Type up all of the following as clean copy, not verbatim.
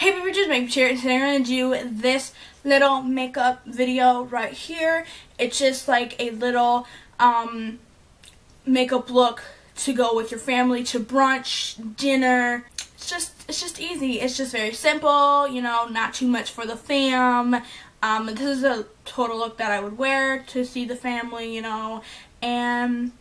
Hey baby, just Make Cheer, and today I'm going to do this little makeup video right here. It's just like a little makeup look to go with your family to brunch, dinner. It's just easy. It's just very simple, you know, not too much for the fam. This is a total look that I would wear to see the family, you know, and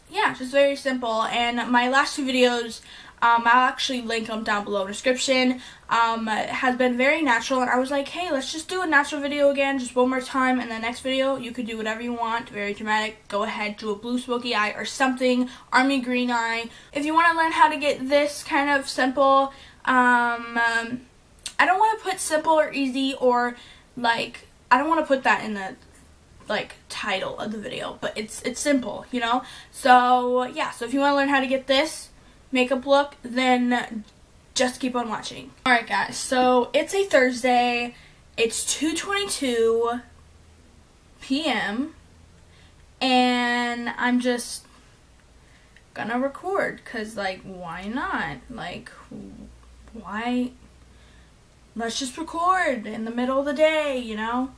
yeah, just very simple. And my last two videos, I'll actually link them down below in the description, has been very natural, and I was like, hey, let's just do a natural video again, just one more time. In the next video, you could do whatever you want, very dramatic. Go ahead, do a blue smoky eye or something, army green eye. If you want to learn how to get this kind of simple, I don't want to put simple or easy or like, I don't want to put that in the like title of the video, but it's simple, you know. So yeah, so if you want to learn how to get this makeup look, then just keep on watching. Alright guys, so it's a Thursday, it's 2:22 p.m. and I'm just gonna record because, like, why not? Like, why? Let's just record in the middle of the day, you know.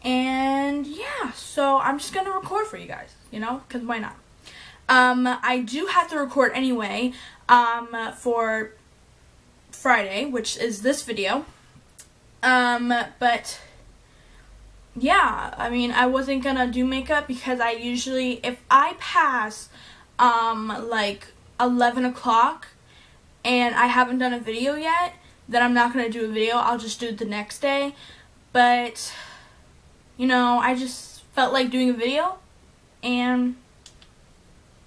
And yeah, so I'm just gonna record for you guys, you know, because why not? I do have to record anyway, for Friday, which is this video, but yeah, I mean, I wasn't gonna do makeup because I usually, if I pass, like 11 o'clock and I haven't done a video yet, then I'm not gonna do a video. I'll just do it the next day. But you know, I just felt like doing a video, and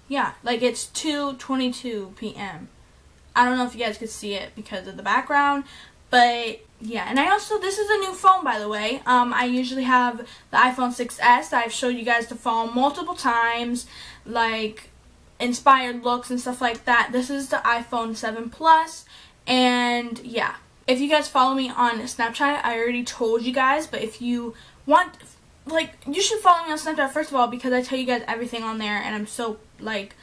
yeah, like, it's 2:22 p.m. I don't know if you guys could see it because of the background, but yeah. And I also, this is a new phone, by the way. I usually have the iPhone 6s. I've showed you guys the phone multiple times, like inspired looks and stuff like that. This is the iPhone 7 Plus, and yeah. If you guys follow me on Snapchat, I already told you guys, but if you want, like, you should follow me on Snapchat first of all, because I tell you guys everything on there, and I'm so, like,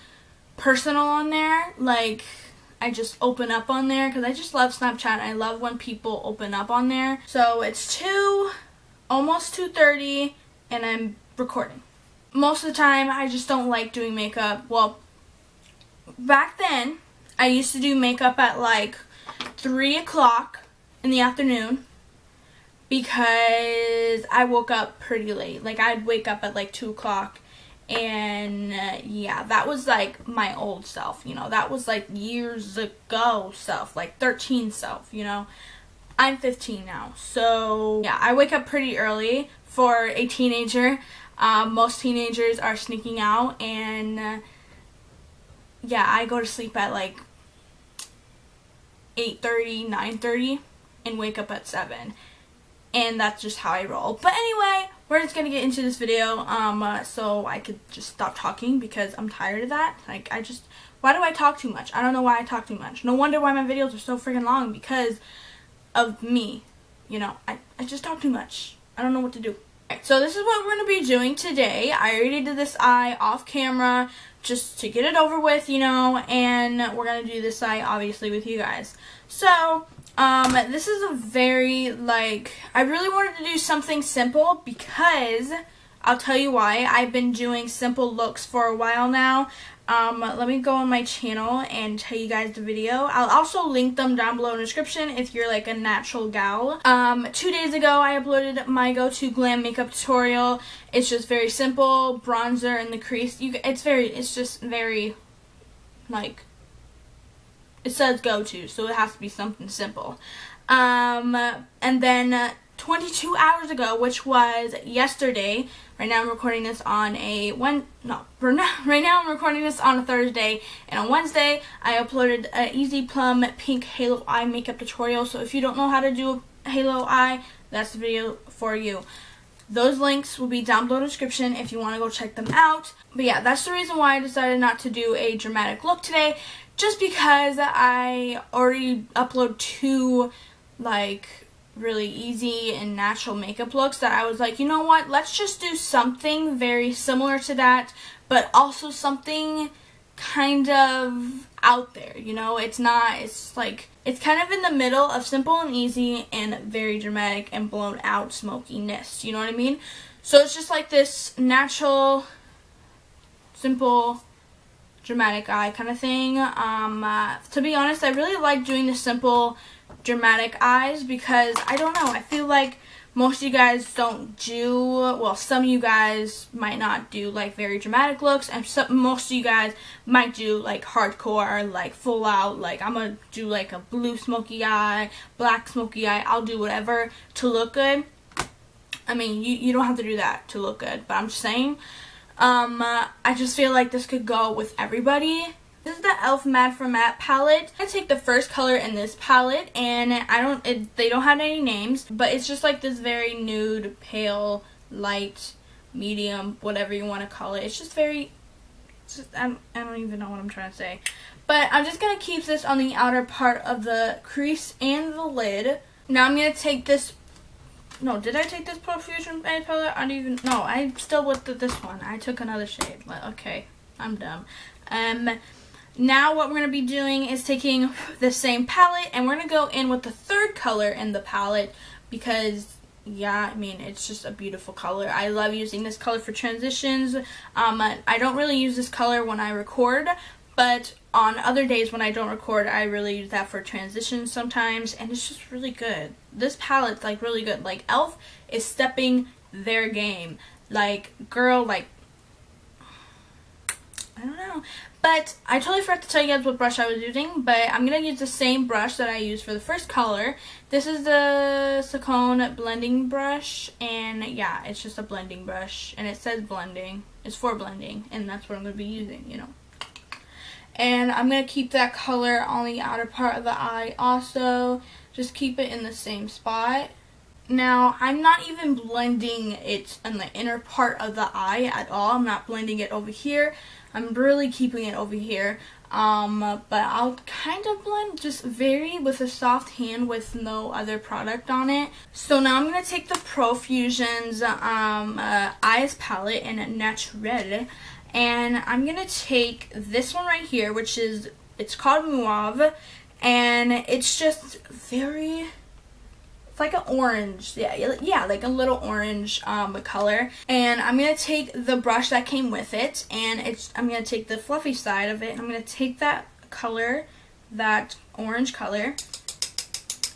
personal on there. Like, I just open up on there because I just love Snapchat. I love when people open up on there. So it's almost 2:30, and I'm recording. Most of the time, I just don't like doing makeup. Well, back then, I used to do makeup at like 3 o'clock in the afternoon because I woke up pretty late. Like, I'd wake up at like 2 o'clock. And yeah, that was like my old self, you know. That was like years ago self, like 13 self, you know. I'm 15 now, so yeah, I wake up pretty early for a teenager. Most teenagers are sneaking out, and yeah, I go to sleep at like 8:30, 9:30, and wake up at 7. And that's just how I roll. But anyway, we're just gonna get into this video, so I could just stop talking because I'm tired of that. Like, why do I talk too much? I don't know why I talk too much. No wonder why my videos are so freaking long, because of me. You know, I just talk too much. I don't know what to do. Right, so this is what we're gonna be doing today. I already did this eye off camera just to get it over with, you know, and we're gonna do this eye obviously with you guys. So this is a very, like, I really wanted to do something simple because I'll tell you why. I've been doing simple looks for a while now. Let me go on my channel and tell you guys the video. I'll also link them down below in the description if you're like a natural gal. 2 days ago, I uploaded my go-to glam makeup tutorial. It's just very simple, bronzer in the crease. It's just very, like, it says go-to, so it has to be something simple. And then 22 hours ago, which was yesterday, right now I'm recording this on a right now I'm recording this on a Thursday, and on Wednesday I uploaded an Easy Plum Pink Halo Eye makeup tutorial. So if you don't know how to do a halo eye, that's the video for you. Those links will be down below in the description if you want to go check them out. But yeah, that's the reason why I decided not to do a dramatic look today, just because I already upload 2, like, really easy and natural makeup looks that I was like, you know what, let's just do something very similar to that, but also something kind of out there, you know. It's like It's kind of in the middle of simple and easy and very dramatic and blown out smokiness. You know what I mean? So it's just like this natural, simple, dramatic eye kind of thing. To be honest, I really like doing the simple, dramatic eyes because, I don't know, I feel like most of you guys don't do, well, some of you guys might not do like very dramatic looks, and most of you guys might do like hardcore, like full out, like I'm gonna do like a blue smoky eye, black smoky eye. I'll do whatever to look good. I mean, you don't have to do that to look good, but I'm just saying, I just feel like this could go with everybody. This is the e.l.f. Matte for Matte palette. I'm going to take the first color in this palette, and they don't have any names, but it's just like this very nude, pale, light, medium, whatever you want to call it. It's just very, I don't even know what I'm trying to say. But I'm just going to keep this on the outer part of the crease and the lid. Now I'm going to take this, no, did I take this Profusion palette? I don't even, no, I'm still with this one. I took another shade, but okay, I'm dumb. Now what we're going to be doing is taking the same palette, and we're going to go in with the third color in the palette because, yeah, I mean, it's just a beautiful color. I love using this color for transitions. I don't really use this color when I record, but on other days when I don't record, I really use that for transitions sometimes, and it's just really good. This palette's, like, really good. Like, e.l.f. is stepping their game. Like, girl, like, I don't know. But I totally forgot to tell you guys what brush I was using, but I'm going to use the same brush that I used for the first color. This is the Ciate blending brush, and yeah, it's just a blending brush, and it says blending. It's for blending, and that's what I'm going to be using, you know. And I'm going to keep that color on the outer part of the eye also. Just keep it in the same spot. Now, I'm not even blending it in the inner part of the eye at all. I'm not blending it over here. I'm really keeping it over here. But I'll kind of blend just very with a soft hand with no other product on it. So now I'm going to take the Profusion's Eyes palette in Naturel. And I'm going to take this one right here, which is, it's called Mauve. And it's just very, it's like an orange, yeah, like a little orange color. And I'm going to take the brush that came with it, and I'm going to take the fluffy side of it, and I'm going to take that color, that orange color.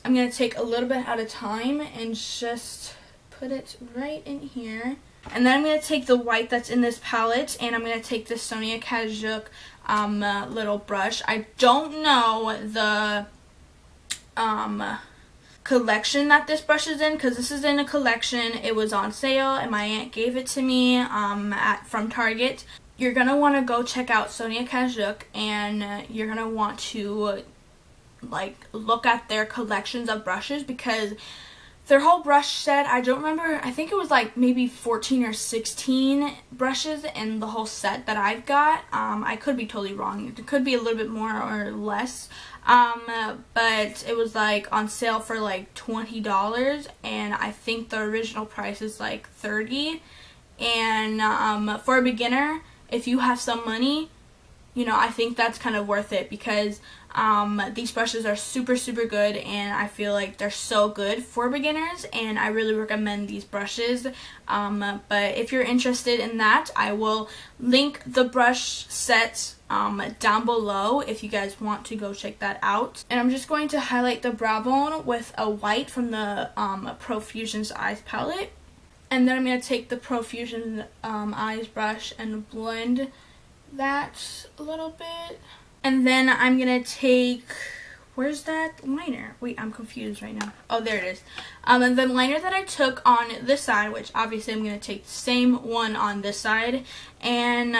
I'm going to take a little bit at a time and just put it right in here. And then I'm going to take the white that's in this palette, and I'm going to take this Sonia Kajuk little brush. I don't know the collection that this brush is in, because this is in a collection. It was on sale, and my aunt gave it to me from Target. You're going to want to go check out Sonia Kajuk, and you're going to want to like look at their collections of brushes, because their whole brush set, I don't remember, I think it was like maybe 14 or 16 brushes in the whole set that I've got. I could be totally wrong. It could be a little bit more or less. But it was like on sale for like $20, and I think the original price is like $30. And for a beginner, if you have some money, you know, I think that's kind of worth it, because these brushes are super good, and I feel like they're so good for beginners, and I really recommend these brushes. But if you're interested in that, I will link the brush set down below if you guys want to go check that out. And I'm just going to highlight the brow bone with a white from the Profusion's Eyes palette. And then I'm going to take the Profusion Eyes brush and blend that a little bit. And then I'm going to take, where's that liner? Wait, I'm confused right now. Oh, there it is. And the liner that I took on this side, which obviously I'm going to take the same one on this side. And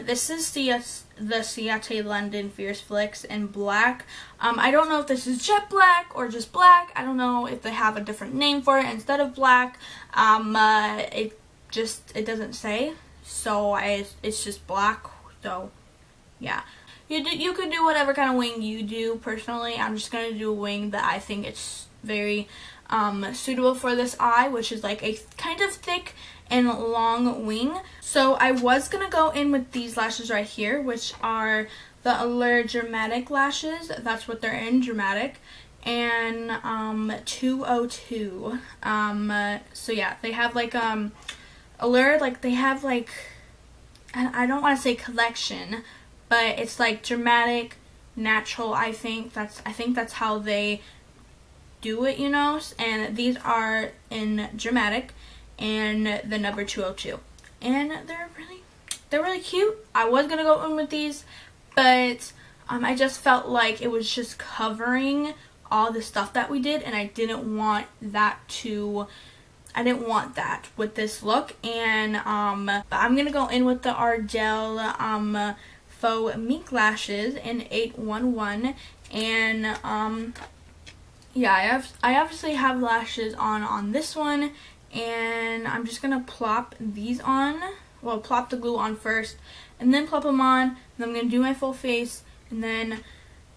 this is the Ciate London Fierce Flicks in black. I don't know if this is jet black or just black. I don't know if they have a different name for it instead of black. It doesn't say. So it's just black. So yeah. You could do whatever kind of wing you do. Personally, I'm just going to do a wing that I think it's very suitable for this eye, which is like a kind of thick and long wing. So I was going to go in with these lashes right here, which are the the Allure Dramatic lashes. That's what they're in, Dramatic. And 202. So yeah, they have like Allure, like they have like, I don't want to say collection, but it's like Dramatic, Natural. I think that's how they do it, you know. And these are in Dramatic and the number 202, and they're really cute. I was gonna go in with these, but I just felt like it was just covering all the stuff that we did, and I didn't want that with this look. And I'm gonna go in with the Ardell Faux Mink Lashes in 811. And yeah, I obviously have lashes on this one, and I'm just gonna plop these on. Well, plop the glue on first, and then plop them on, and then I'm gonna do my full face, and then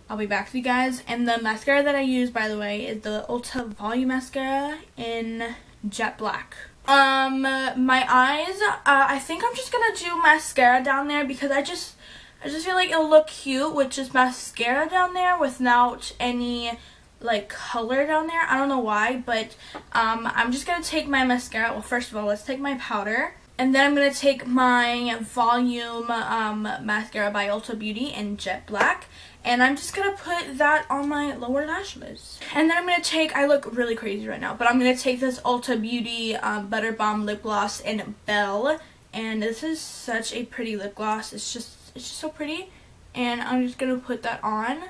I'll be back with you guys. And the mascara that I use, by the way, is the Ulta Volume Mascara in Jet Black. My eyes, I think I'm just gonna do mascara down there because I just feel like it'll look cute with just mascara down there without any like color down there. I don't know why, but I'm just gonna take my mascara. Well, first of all, let's take my powder. And then I'm going to take my Volume Mascara by Ulta Beauty in Jet Black. And I'm just going to put that on my lower lashes. And then I'm going to take, I look really crazy right now, but I'm going to take this Ulta Beauty Butter Balm Lip Gloss in Belle. And this is such a pretty lip gloss. It's just so pretty. And I'm just going to put that on.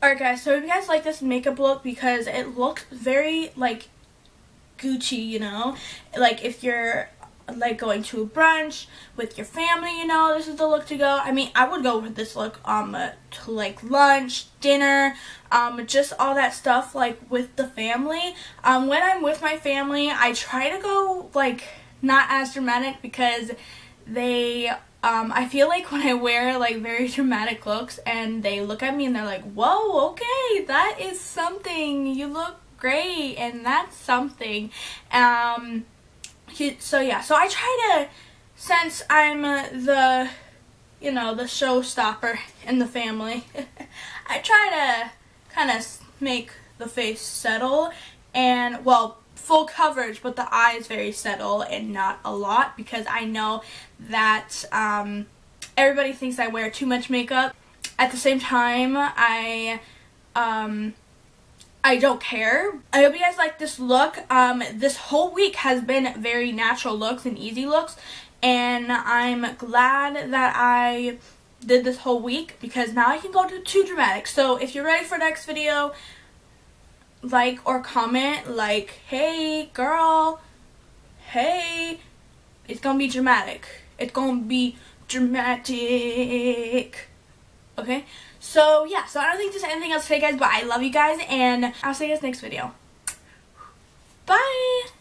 Alright guys, so if you guys like this makeup look, because it looks very like Gucci, you know. Like if you're like going to a brunch with your family, you know, this is the look to go. I mean, I would go with this look to like lunch, dinner, just all that stuff like with the family. When I'm with my family, I try to go like not as dramatic because they I feel like when I wear like very dramatic looks and they look at me and they're like, whoa, okay, that is something, you look great, and that's something. So yeah, so I try to, since I'm the, you know, the showstopper in the family, I try to kind of make the face settle, and, well, full coverage, but the eyes very settle and not a lot, because I know that everybody thinks I wear too much makeup. At the same time, I don't care. I hope you guys like this look. This whole week has been very natural looks and easy looks, and I'm glad that I did this whole week because now I can go to too dramatic. So if you're ready for next video, like or comment like, hey girl, hey, it's gonna be dramatic. It's gonna be dramatic. Okay, so yeah, so I don't think there's anything else to say, guys, but I love you guys, and I'll see you guys next video. Bye!